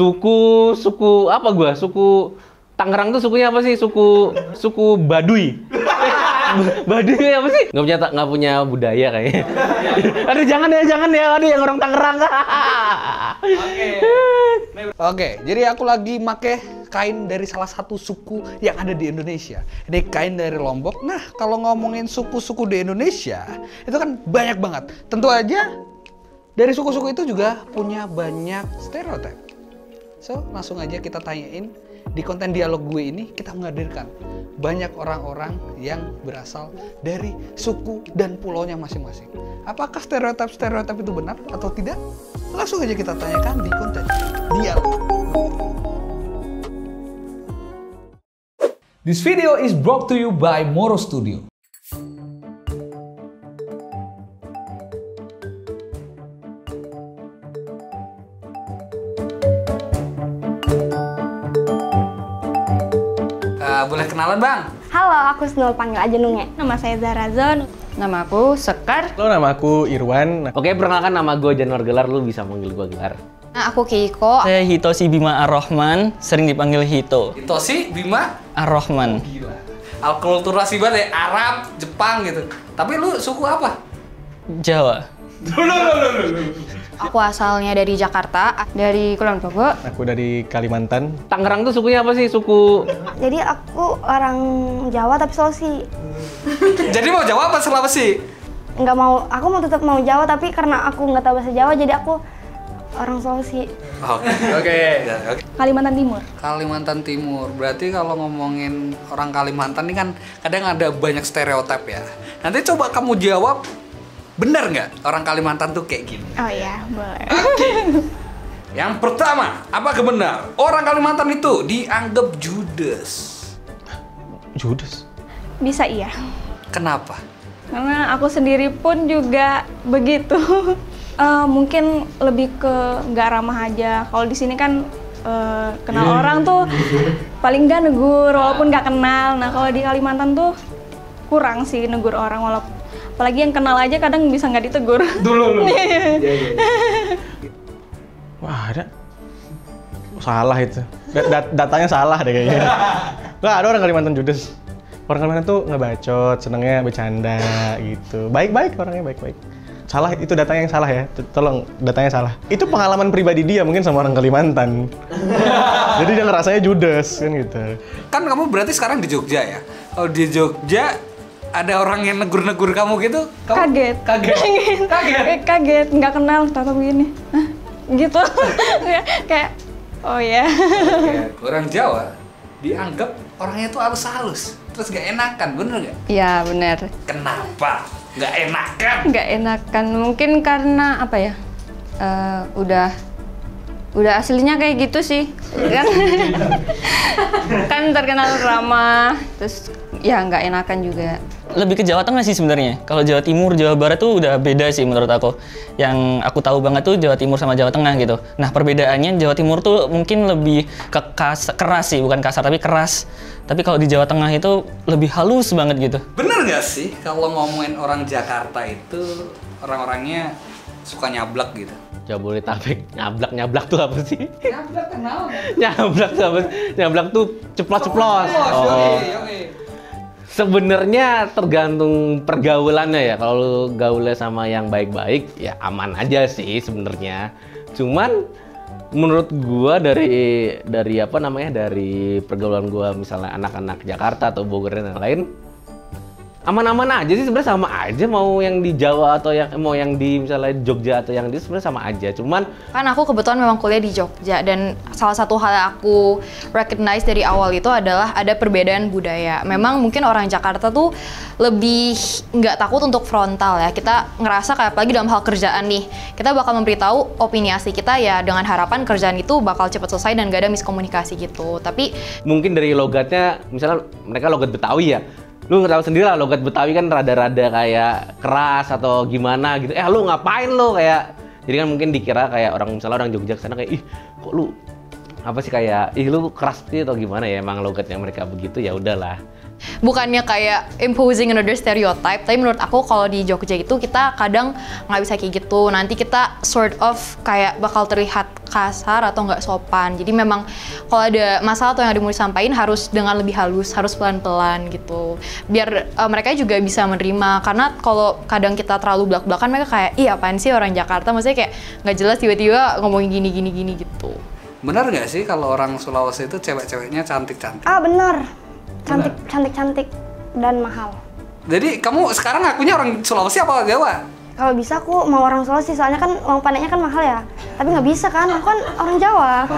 Suku apa gua? Suku Tangerang tuh sukunya apa sih? Suku Baduy. Baduy apa sih? Nggak punya budaya kayaknya. Aduh jangan ya, aduh yang orang Tangerang. Oke, jadi aku lagi make kain dari salah satu suku yang ada di Indonesia. Ini kain dari Lombok. Nah, kalau ngomongin suku-suku di Indonesia, itu kan banyak banget. Tentu aja dari suku-suku itu juga punya banyak stereotip. So, langsung aja kita tanyain. Di konten dialog gue ini kita menghadirkan banyak orang-orang yang berasal dari suku dan pulaunya masing-masing. Apakah stereotip itu benar atau tidak? Langsung aja kita tanyakan di konten dialog. This video is brought to you by Moro Studio. Boleh kenalan bang? Halo, aku Snul, panggil aja Nunge. Nama saya Zara Zon. Nama aku Sekar. Halo, nama aku Irwan. Oke, perkenalkan nama gue Januar Gelar, lu bisa manggil gue Gelar. Nah, aku Keiko. Saya Hitoshi Bima Ar-Rahman, sering dipanggil Hito. Hitoshi Bima Ar-Rahman. Gila. Alkulturasi banget ya, Arab, Jepang gitu. Tapi lu suku apa? Jawa. Aku asalnya dari Jakarta, dari Kulon Progo. Aku dari Kalimantan. Tangerang tuh sukunya apa sih? Suku Jadi aku orang Jawa tapi Sulawesi. Jadi mau Jawa apa Sulawesi? Nggak mau, aku mau tetap mau Jawa tapi karena aku nggak tahu bahasa Jawa jadi aku orang Sulawesi. Oke. Kalimantan Timur. Kalimantan Timur. Berarti kalau ngomongin orang Kalimantan ini kan kadang ada banyak stereotip ya. Nanti coba kamu jawab, benar nggak orang Kalimantan tuh kayak gini? Oh iya, boleh. Yang pertama, apakah benar orang Kalimantan itu dianggap judes? Judes. Bisa iya, Kenapa? karena aku sendiri pun juga begitu. Mungkin lebih ke nggak ramah aja. Kalau di sini kan kenal orang tuh paling nggak negur walaupun nggak kenal. Nah kalau di Kalimantan tuh kurang sih negur orang walaupun apalagi yang kenal aja kadang bisa nggak ditegur. Dulu. Wah, ada. Salah itu. Datanya salah deh kayaknya. Nggak ada orang Kalimantan judes. Orang Kalimantan tuh ngebacot, senengnya bercanda gitu. Baik-baik orangnya, baik-baik. Salah, itu datanya yang salah ya. Tolong, datanya salah. Itu pengalaman pribadi dia mungkin sama orang Kalimantan. Jadi dia ngerasanya judes kan gitu. Kan kamu berarti sekarang di Jogja ya? Kalau di Jogja ada orang yang negur-negur kamu gitu? Kaget. Kaget, nggak kenal, tata begini. Hah? Gitu. Kayak, oh ya. Orang Jawa dianggap orangnya tuh halus-halus, terus gak enakan, bener gak? Iya, benar. Kenapa gak enakan? Nggak enakan, mungkin karena apa ya? Udah aslinya kayak gitu sih. Kan terkenal ramah, terus ya nggak enakan juga. Lebih ke Jawa Tengah sih sebenarnya. Kalau Jawa Timur, Jawa Barat tuh udah beda sih menurut aku. Yang aku tahu banget tuh Jawa Timur sama Jawa Tengah gitu. Nah perbedaannya Jawa Timur tuh mungkin lebih keras sih, bukan kasar tapi keras. Tapi kalau di Jawa Tengah itu lebih halus banget gitu. Bener gak sih kalau ngomongin orang Jakarta itu orang-orangnya suka nyablak gitu? Jabodetabek. Nyablak tuh apa sih? Nyablak kenal gak? Nyablak tuh apa? Nyablak tuh ceplos-ceplos. Oke. Sebenarnya tergantung pergaulannya ya. Kalau lu gaulnya sama yang baik-baik, ya aman aja sih sebenarnya. Cuman menurut gua dari apa namanya, dari pergaulan gua misalnya anak-anak Jakarta atau Bogor dan lain-lain, aman-aman aja sih sebenarnya, sama aja mau yang di Jawa atau mau yang di misalnya Jogja atau yang di sebenarnya sama aja. Cuman Kan aku kebetulan memang kuliah di Jogja dan salah satu hal yang aku recognize dari awal itu adalah ada perbedaan budaya. Memang mungkin orang Jakarta tuh lebih nggak takut untuk frontal ya. Kita ngerasa kayak apalagi dalam hal kerjaan nih, kita bakal memberitahu opini asli kita ya dengan harapan kerjaan itu bakal cepat selesai dan gak ada miskomunikasi gitu. Tapi mungkin dari logatnya, misalnya mereka logat Betawi ya, lu nggak tahu sendiri lah, logat Betawi kan rada-rada kayak keras atau gimana gitu. Lu ngapain lu kayak, jadi kan mungkin dikira kayak orang misalnya orang Jogja kesana kayak, ih kok lu apa sih kayak ih lu keras sih atau gimana ya, emang logatnya mereka begitu ya udahlah. Bukannya kayak imposing another stereotype, tapi menurut aku kalau di Jogja itu kita kadang nggak bisa kayak gitu. Nanti kita sort of kayak bakal terlihat kasar atau nggak sopan. Jadi memang kalau ada masalah atau yang ada mau disampaikan harus dengan lebih halus, harus pelan-pelan gitu. Biar mereka juga bisa menerima. Karena kalau kadang kita terlalu belak-belakan, mereka kayak, ih apaan sih orang Jakarta? Maksudnya kayak nggak jelas tiba-tiba ngomongin gini-gini gitu. Benar nggak sih kalau orang Sulawesi itu cewek-ceweknya cantik-cantik? Ah benar, cantik dan mahal. Jadi kamu sekarang ngakunya orang Sulawesi apa Jawa? Kalau bisa aku mau orang Sulawesi, soalnya kan uang panennya kan mahal ya. Tapi nggak bisa kan, aku kan orang Jawa.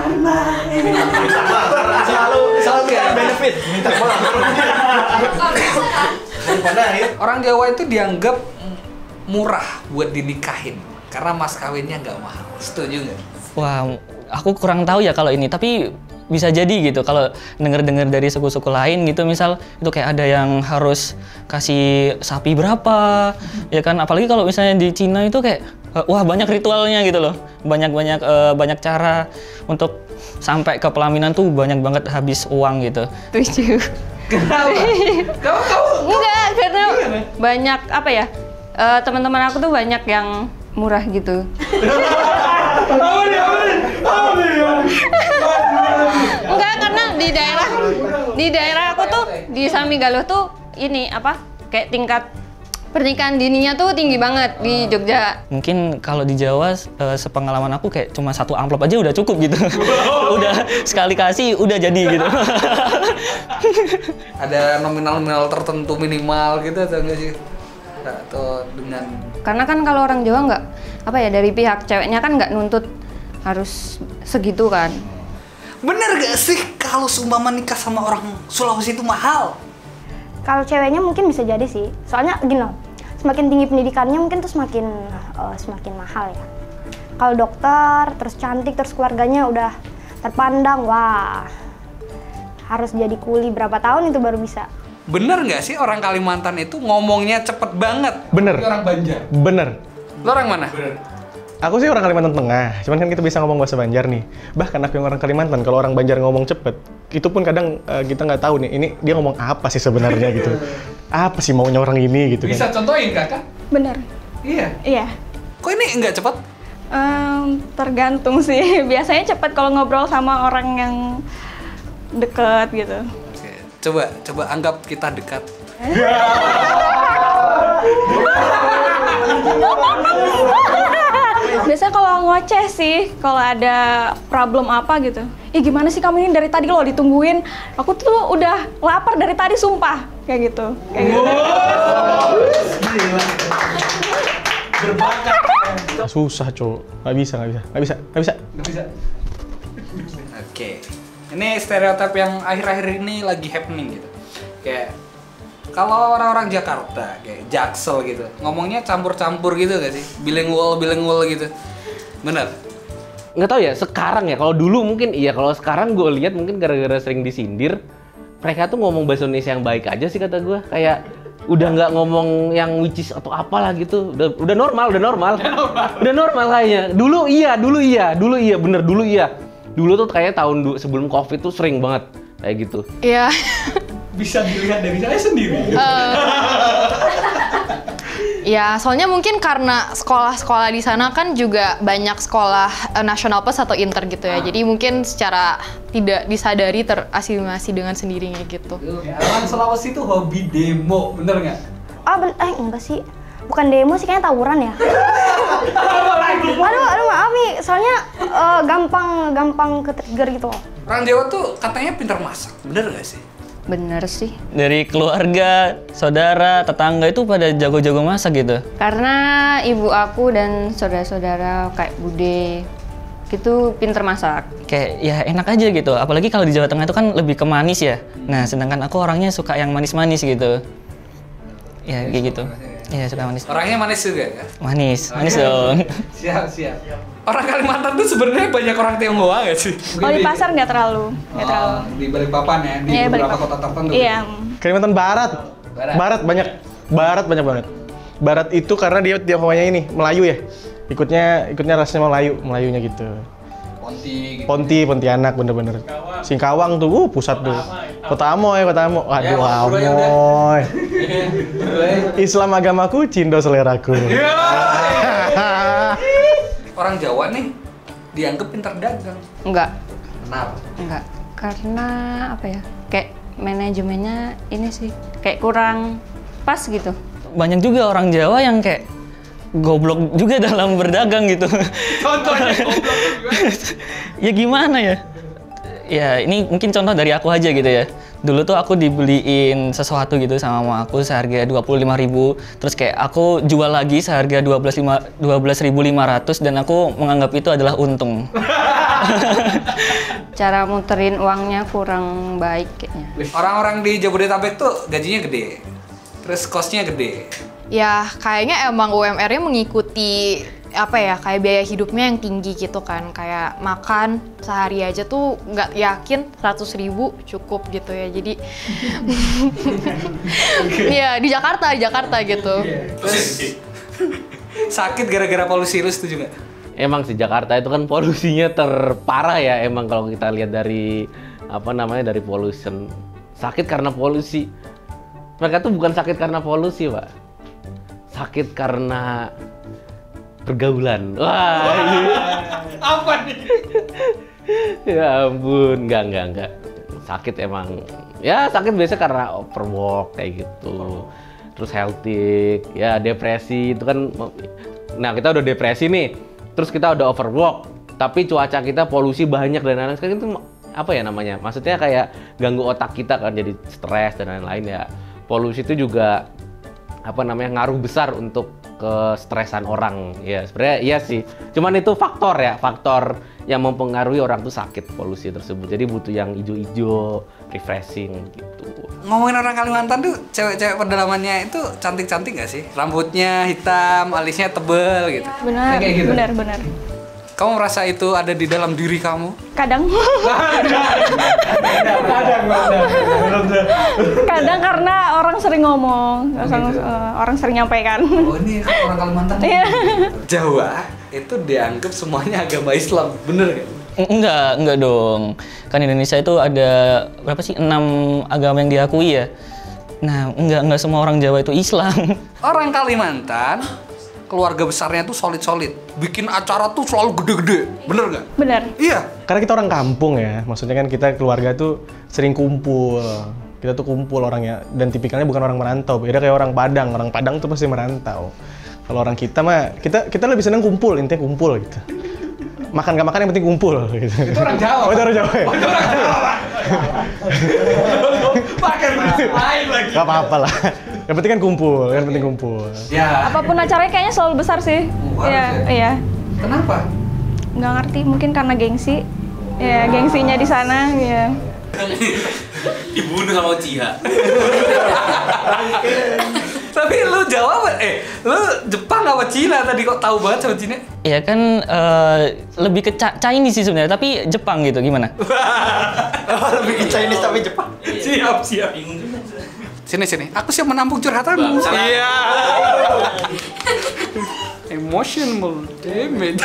Selalu kayak benefit. Orang Jawa itu dianggap murah buat dinikahin karena mas kawinnya nggak mahal. Setuju nggak? Wah, aku kurang tahu ya kalau ini, tapi bisa jadi gitu kalau denger-dengar dari suku-suku lain gitu, misal itu kayak ada yang harus kasih sapi berapa, ya kan, apalagi kalau misalnya di Cina itu kayak wah banyak ritualnya gitu loh, banyak cara untuk sampai ke pelaminan tuh banyak banget habis uang gitu. Setuju. Kenapa? Enggak, karena banyak apa ya, teman-teman aku tuh banyak yang murah gitu. Enggak, karena di daerah aku tuh di Samigaluh tuh ini apa, kayak tingkat pernikahan dininya tuh tinggi banget di Jogja. Mungkin kalau di Jawa sepengalaman aku kayak cuma 1 amplop aja udah cukup gitu. Udah sekali kasih udah jadi gitu. Ada nominal tertentu minimal gitu atau enggak sih? Atau dengan Karena kan kalau orang Jawa nggak apa ya, dari pihak ceweknya kan nggak nuntut harus segitu kan. bener gak sih kalau seumpama nikah sama orang Sulawesi itu mahal? Kalau ceweknya mungkin bisa jadi sih. Soalnya gini loh, semakin tinggi pendidikannya mungkin tuh semakin mahal ya. Kalau dokter, terus cantik, terus keluarganya udah terpandang, wah harus jadi kuli berapa tahun itu baru bisa. Bener nggak sih orang Kalimantan itu ngomongnya cepet banget? Bener. Tapi orang Banjar. Bener. Lo orang mana? Aku sih orang Kalimantan Tengah, cuman kan kita bisa ngomong bahasa Banjar nih. Bahkan aku yang orang Kalimantan, kalau orang Banjar ngomong cepet, itu pun kadang kita nggak tahu nih, ini dia ngomong apa sih sebenarnya gitu. Apa sih maunya orang ini gitu Bisa kan. contohin kakak? Bener. Iya. Iya. Kok ini nggak cepet? Tergantung sih. Biasanya cepat kalau ngobrol sama orang yang deket gitu. Oke, coba anggap kita dekat. Biasanya kalau ngoceh sih, kalau ada problem apa gitu. Ih gimana sih kamu ini dari tadi lo ditungguin? Aku tuh udah lapar dari tadi sumpah. Kayak gitu. Kayak gitu. Susah cowok, nggak bisa. Oke. Ini stereotip yang akhir-akhir ini lagi happening gitu. Kayak kalau orang-orang Jakarta kayak Jaksel gitu, ngomongnya campur-campur gitu gak sih? Bilingual gitu. Bener? Nggak tahu ya sekarang ya, kalau dulu mungkin iya, kalau sekarang gue lihat mungkin gara-gara sering disindir, mereka tuh ngomong bahasa Indonesia yang baik aja sih kata gue. Kayak udah nggak ngomong yang which is atau apalah gitu, udah normal kayaknya. Dulu iya bener. Dulu tuh kayaknya tahun sebelum COVID tuh sering banget kayak gitu. Iya. Bisa dilihat dari saya sendiri. Ya, soalnya mungkin karena sekolah-sekolah di sana kan juga banyak sekolah nasional plus atau inter gitu ya. Jadi mungkin secara tidak disadari terasimilasi dengan sendirinya gitu. Orang Sulawesi itu hobi demo, bener nggak? Enggak sih. Bukan demo sih, kayaknya tawuran ya. Aduh maaf nih, soalnya gampang ke-trigger gitu loh. Orang Jawa tuh katanya pintar masak, bener nggak sih? Bener sih. Dari keluarga, saudara, tetangga itu pada jago-jago masak gitu. Karena ibu aku dan saudara-saudara kayak bude gitu pinter masak. Kayak ya enak aja gitu. Apalagi kalau di Jawa Tengah itu kan lebih ke manis ya. Nah, sedangkan aku orangnya suka yang manis-manis gitu. Ya kayak gitu. Iya, suka manis. Orangnya manis juga ya? Manis dong. Siap. Orang Kalimantan tuh sebenarnya banyak orang Tionghoa nggak sih? Kalau di pasar nggak terlalu. Di Balikpapan ya, di Iya, beberapa Balikpapan. kota tertentu. Iya. Kalimantan Barat banyak banget. Barat itu karena dia Tionghoanya ini Melayu ya. Ikutnya rasnya Melayunya gitu. Pontianak bener-bener. Singkawang tuh, pusat tuh. Kota Amoy. Aduh, Amoy. Islam agamaku, Cindo seleraku. Orang Jawa nih dianggap pintar dagang. Enggak. Kenapa? Enggak. Karena apa ya? Kayak manajemennya ini sih kayak kurang pas gitu. Banyak juga orang Jawa yang kayak goblok juga dalam berdagang gitu. Contohnya goblok juga. Ya gimana ya? Ya ini mungkin contoh dari aku aja gitu ya. Dulu tuh aku dibeliin sesuatu gitu sama mama aku seharga 25.000. Terus kayak aku jual lagi seharga 12.500 dan aku menganggap itu adalah untung. Cara muterin uangnya kurang baik kayaknya. Orang-orang di Jabodetabek tuh gajinya gede. Terus kosnya gede. Ya kayaknya emang UMR-nya mengikuti apa ya, kayak biaya hidupnya yang tinggi gitu kan. Kayak makan sehari aja tuh nggak yakin 100.000 cukup gitu ya. Jadi ya di Jakarta gitu. Terus sakit gara-gara polusi, lu setuju nggak? Emang sih Jakarta itu kan polusinya terparah ya, emang kalau kita lihat dari dari pollution. Sakit karena polusi. Mereka tuh bukan sakit karena polusi, Pak. Sakit karena pergaulan. Wah, ini Apa nih? ya ampun, enggak. Sakit emang. Ya, sakit biasa karena overwork kayak gitu. Terus healthy, ya depresi itu kan. Nah, kita udah depresi nih. Terus kita udah overwork, tapi cuaca kita polusi banyak dan lain-lain. Sekarang itu apa ya namanya? Maksudnya kayak ganggu otak kita kan, jadi stres dan lain-lain ya. Polusi itu juga ngaruh besar untuk kestresan orang. Ya sebenarnya iya sih. Cuman itu faktor yang mempengaruhi orang tuh sakit polusi tersebut. Jadi butuh yang hijau-hijau, refreshing gitu. Ngomongin orang Kalimantan tuh, cewek-cewek pedalamannya itu cantik-cantik nggak sih? Rambutnya hitam, alisnya tebel gitu. Benar, Kayak gitu. benar. Kamu merasa itu ada di dalam diri kamu? Kadang. Kadang karena orang sering ngomong, orang sering nyampaikan. Oh ini orang Kalimantan. Iya. Jawa itu dianggap semuanya agama Islam, bener nggak? Enggak dong. Kan Indonesia itu ada berapa sih? 6 agama yang diakui ya. Nah, enggak semua orang Jawa itu Islam. Orang Kalimantan, keluarga besarnya tuh solid-solid. Bikin acara tuh selalu gede-gede, bener nggak? Benar. Iya. Karena kita orang kampung ya, maksudnya kan kita keluarga tuh sering kumpul. Kita tuh kumpul orangnya, dan tipikalnya bukan orang merantau. Beda kayak orang Padang tuh pasti merantau. Kalau orang kita mah, kita lebih seneng kumpul, intinya kumpul gitu. Makan gak makan yang penting kumpul gitu. Itu orang Jawa. Oh, itu orang Jawa ya? Oh, itu orang Jawa. Pakai bahasa lain lagi. Gak apa-apa lah. Yang penting kan kumpul, Ya. Apapun acaranya kayaknya selalu besar sih. Iya, iya. Kenapa? Nggak ngerti, mungkin karena gengsi. Ya, gengsinya di sana, ya. Dibunuh sama Uchiha. Tapi lu Jawa lu Jepang apa Cina tadi, kok tahu banget sama Cina? Ya kan lebih ke Chinese sih sebenarnya, tapi Jepang gitu gimana? Lebih ke Chinese tapi Jepang. Siap. Sini. Aku siap menampung curhatanmu. Iya. Emotional damage.